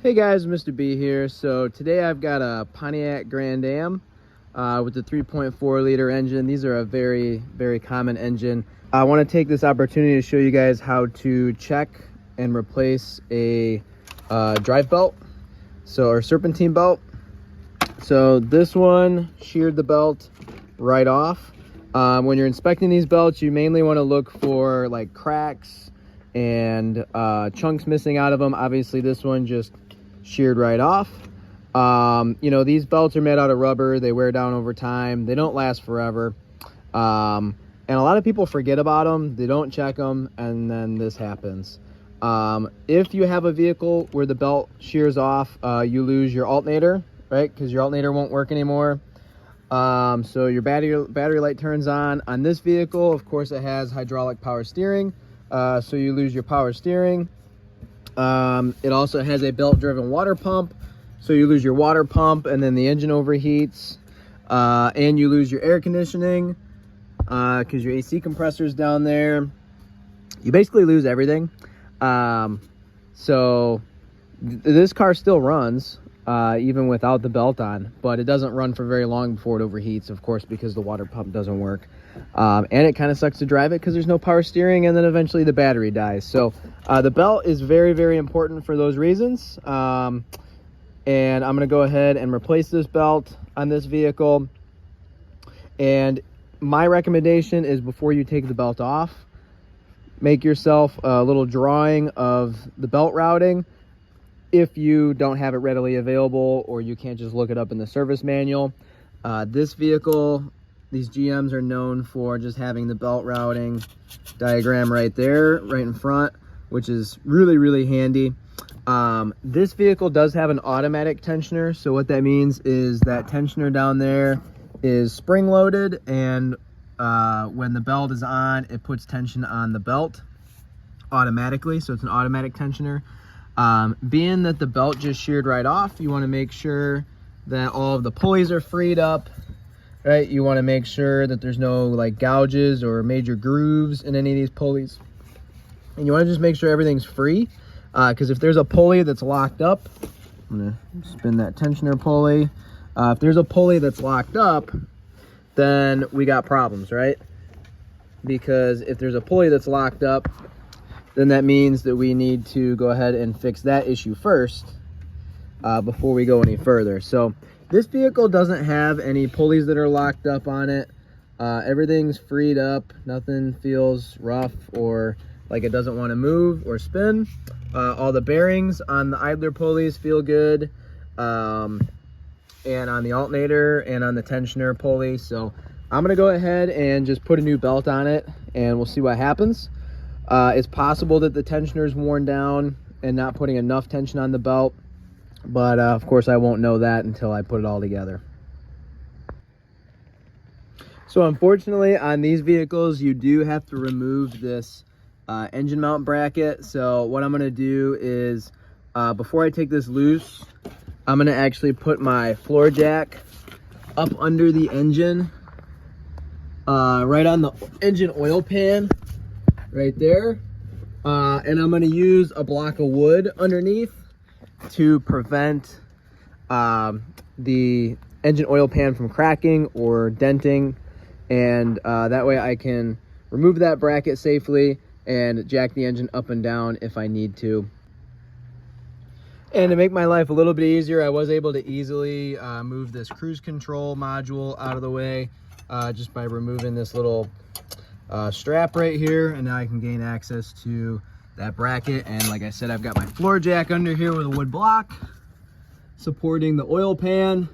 Hey guys, Mr.B here. So today I've got a Pontiac Grand Am with the 3.4 liter engine. These are a very common engine. I want to take this opportunity to show you guys how to check and replace a drive belt, or serpentine belt. So this one sheared the belt right off. When you're inspecting these belts, you mainly want to look for like cracks and chunks missing out of them. Obviously this one just sheared right off. You know, these belts are made out of rubber. They wear down over time. They don't last forever. And a lot of people forget about them. They don't check them, and then this happens. If you have a vehicle where the belt shears off, you lose your alternator, right? Because your alternator won't work anymore. So your battery light turns on. On this vehicle, of course, it has hydraulic power steering. So you lose your power steering. It also has a belt-driven water pump, so you lose your water pump, and then the engine overheats, and you lose your air conditioning because your AC compressor's down there. You basically lose everything. So this car still runs even without the belt on, but it doesn't run for very long before it overheats, of course, because the water pump doesn't work. And it kind of sucks to drive it because there's no power steering, and then eventually the battery dies. So the belt is very important for those reasons. And I'm going to go ahead and replace this belt on this vehicle. And my recommendation is, before you take the belt off, make yourself a little drawing of the belt routing if you don't have it readily available, or you can't just look it up in the service manual. This vehicle, these GMs are known for just having the belt routing diagram right there, right in front, which is really handy. This vehicle does have an automatic tensioner. So what that means is that tensioner down there is spring loaded, and when the belt is on, it puts tension on the belt automatically. So it's an automatic tensioner. Being that the belt just sheared right off, you want to make sure that all of the pulleys are freed up, right? You want to make sure that there's no like gouges or major grooves in any of these pulleys. And you want to just make sure everything's free, because if there's a pulley that's locked up, I'm going to spin that tensioner pulley. If there's a pulley that's locked up, then we got problems, right? Because if there's a pulley that's locked up, then that means that we need to go ahead and fix that issue first before we go any further. So this vehicle doesn't have any pulleys that are locked up on it. Everything's freed up. Nothing feels rough or like it doesn't want to move or spin. All the bearings on the idler pulleys feel good, and on the alternator and on the tensioner pulley. So I'm gonna go ahead and just put a new belt on it, and we'll see what happens. It's possible that the tensioner is worn down and not putting enough tension on the belt, but of course I won't know that until I put it all together. So unfortunately, on these vehicles, you do have to remove this engine mount bracket. So what I'm going to do is, before I take this loose, I'm going to actually put my floor jack up under the engine, right on the engine oil pan, right there. And I'm going to use a block of wood underneath to prevent the engine oil pan from cracking or denting. And that way I can remove that bracket safely and jack the engine up and down if I need to. And to make my life a little bit easier, I was able to easily move this cruise control module out of the way just by removing this little strap right here, and now I can gain access to that bracket. And like I said, I've got my floor jack under here with a wood block supporting the oil pan,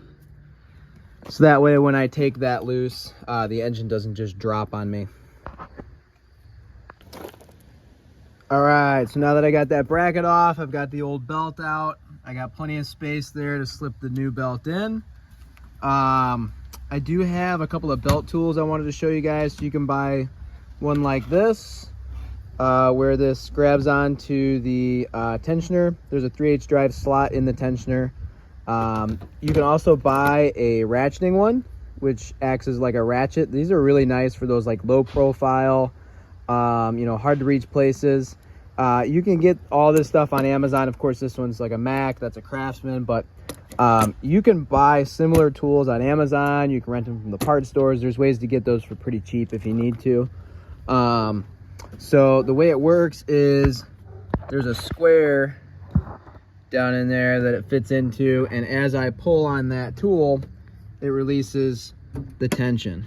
so that way when I take that loose, the engine doesn't just drop on me. All right, so now that I got that bracket off, I've got the old belt out. I got plenty of space there to slip the new belt in. I do have a couple of belt tools I wanted to show you guys. So you can buy one like this, where this grabs onto the tensioner. There's a 3/8 drive slot in the tensioner. You can also buy a ratcheting one, which acts as like a ratchet. These are really nice for those like low profile, you know, hard to reach places. You can get all this stuff on Amazon. Of course, this one's like a Mac, that's a Craftsman, but you can buy similar tools on Amazon. You can rent them from the parts stores. There's ways to get those for pretty cheap if you need to. So the way it works is there's a square down in there that it fits into, and as I pull on that tool, it releases the tension.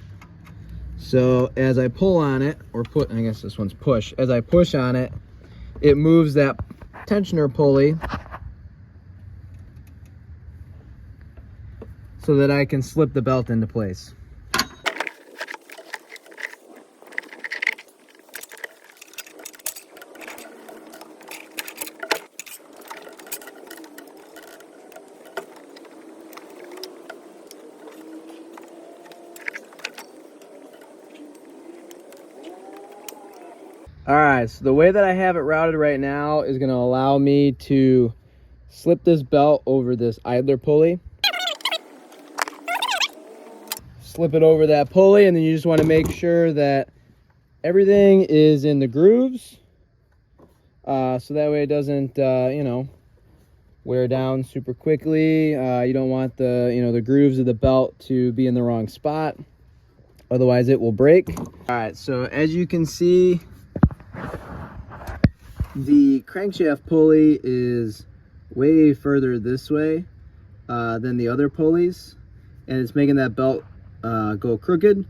So as I pull on it, or put, I guess this one's push, as I push on it, it moves that tensioner pulley so that I can slip the belt into place. All right, so the way that I have it routed right now is going to allow me to slip this belt over this idler pulley. Slip it over that pulley, and then you just want to make sure that everything is in the grooves, so that way it doesn't, you know, wear down super quickly. You don't want the, you know, the grooves of the belt to be in the wrong spot, otherwise it will break. All right, so as you can see, the crankshaft pulley is way further this way than the other pulleys, and it's making that belt go crooked,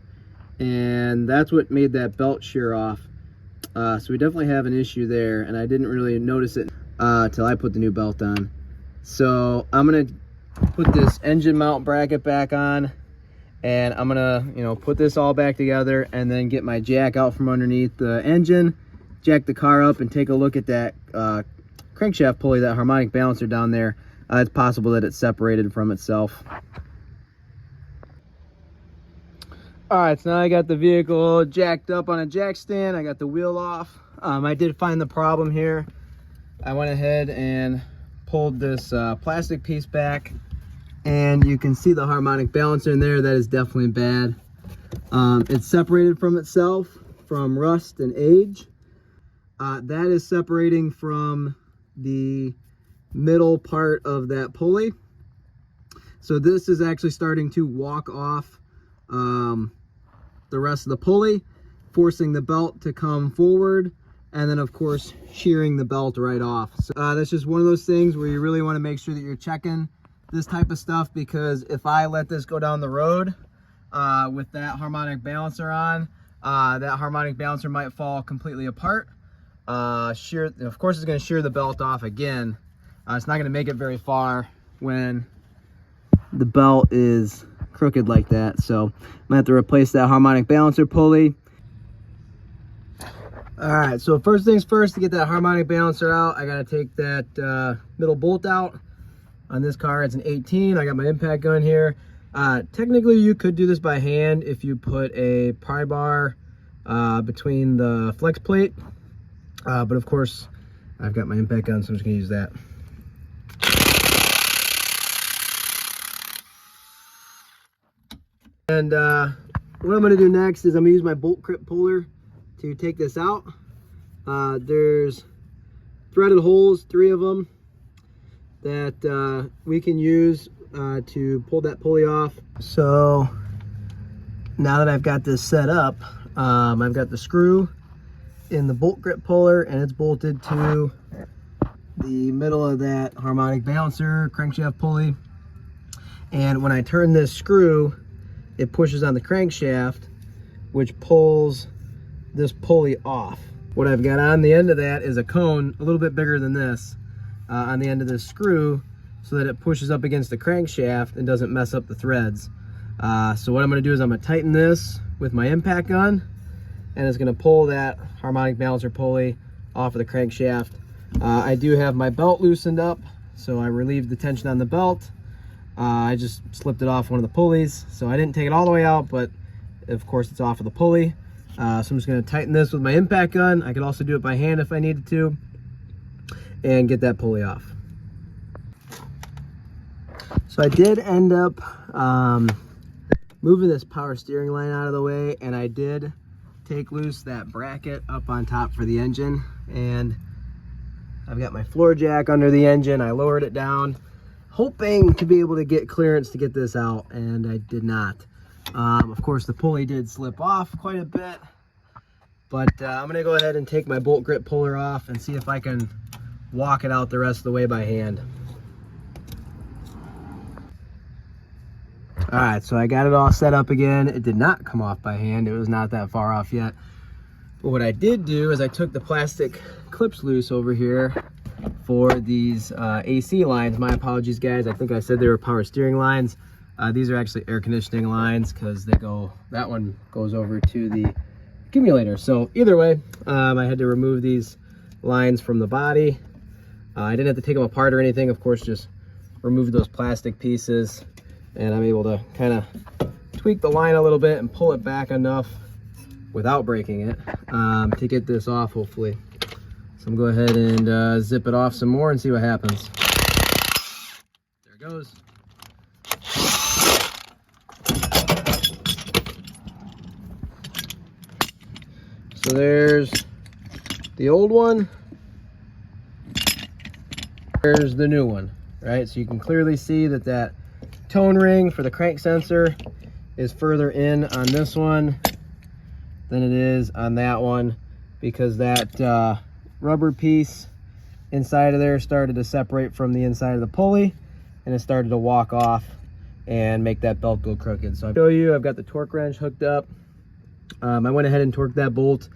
and that's what made that belt shear off. So we definitely have an issue there, and I didn't really notice it till I put the new belt on. So I'm gonna put this engine mount bracket back on, and I'm gonna, you know, put this all back together, and then get my jack out from underneath the engine, jack the car up, and take a look at that crankshaft pulley, that harmonic balancer down there. It's possible that it's separated from itself. All right, so now I got the vehicle jacked up on a jack stand. I got the wheel off. I did find the problem here. I went ahead and pulled this plastic piece back, and you can see the harmonic balancer in there. That is definitely bad. It's separated from itself from rust and age. That is separating from the middle part of that pulley. So this is actually starting to walk off the rest of the pulley, forcing the belt to come forward, and then of course shearing the belt right off. So that's just one of those things where you really want to make sure that you're checking this type of stuff, because if I let this go down the road with that harmonic balancer on, that harmonic balancer might fall completely apart. Of course it's going to shear the belt off again. It's not going to make it very far when the belt is crooked like that. So I'm gonna have to replace that harmonic balancer pulley. All right, so first things first, to get that harmonic balancer out, I gotta take that middle bolt out. On this car, it's an 18. I got my impact gun here. Technically, you could do this by hand if you put a pry bar between the flex plate, but of course, I've got my impact gun, so I'm just gonna use that. And what I'm going to do next is I'm going to use my bolt grip puller to take this out. There's threaded holes, 3 of them, that we can use to pull that pulley off. So now that I've got this set up, I've got the screw in the bolt grip puller, and it's bolted to the middle of that harmonic balancer crankshaft pulley. And when I turn this screw, it pushes on the crankshaft, which pulls this pulley off. What I've got on the end of that is a cone a little bit bigger than this on the end of this screw, so that it pushes up against the crankshaft and doesn't mess up the threads. So what I'm going to do is I'm going to tighten this with my impact gun, and it's going to pull that harmonic balancer pulley off of the crankshaft. I do have my belt loosened up, so I relieved the tension on the belt. I just slipped it off one of the pulleys, so I didn't take it all the way out, but of course it's off of the pulley. So I'm just going to tighten this with my impact gun. I could also do it by hand if I needed to, and get that pulley off. So I did end up moving this power steering line out of the way, and I did take loose that bracket up on top for the engine, and I've got my floor jack under the engine. I lowered it down, hoping to be able to get clearance to get this out, and I did not. Of course, the pulley did slip off quite a bit, but I'm gonna go ahead and take my bolt grip puller off and see if I can walk it out the rest of the way by hand. All right, so I got it all set up again. It did not come off by hand. It was not that far off yet. But what I did do is I took the plastic clips loose over here for these AC lines. My apologies, guys. I think I said they were power steering lines. These are actually air conditioning lines because they go, that one goes over to the accumulator. So either way, I had to remove these lines from the body. I didn't have to take them apart or anything. Of course, just remove those plastic pieces, and I'm able to kind of tweak the line a little bit and pull it back enough without breaking it to get this off, hopefully. So I'm going to go ahead and zip it off some more and see what happens. There it goes. So there's the old one. There's the new one, right? So you can clearly see that that tone ring for the crank sensor is further in on this one than it is on that one, because that rubber piece inside of there started to separate from the inside of the pulley, and it started to walk off and make that belt go crooked. So I'll show you, I've got the torque wrench hooked up. I went ahead and torqued that bolt.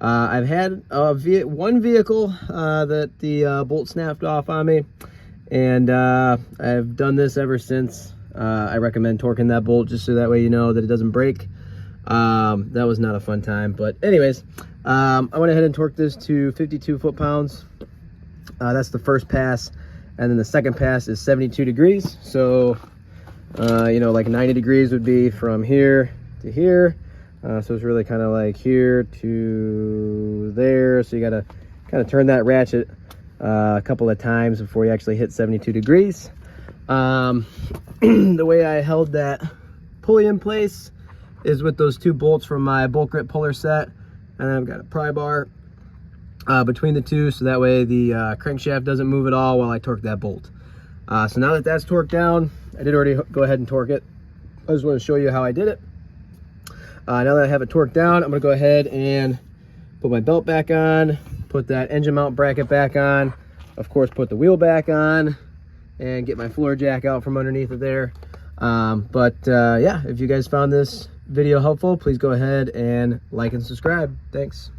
I've had one vehicle that the bolt snapped off on me, and I've done this ever since. I recommend torquing that bolt just so that way you know that it doesn't break. That was not a fun time, but anyways, I went ahead and torqued this to 52 foot-pounds. That's the first pass, and then the second pass is 72 degrees. So, you know, like 90 degrees would be from here to here. So it's really kind of like here to there. So you got to kind of turn that ratchet a couple of times before you actually hit 72 degrees. The way I held that pulley in place is with those two bolts from my bolt grip puller set, and then I've got a pry bar between the two, so that way the crankshaft doesn't move at all while I torque that bolt. So now that that's torqued down, I did already go ahead and torque it. I just want to show you how I did it. Now that I have it torqued down, I'm going to go ahead and put my belt back on, put that engine mount bracket back on, of course put the wheel back on, and get my floor jack out from underneath of there. Yeah, if you guys found this video helpful, please go ahead and like and subscribe. Thanks.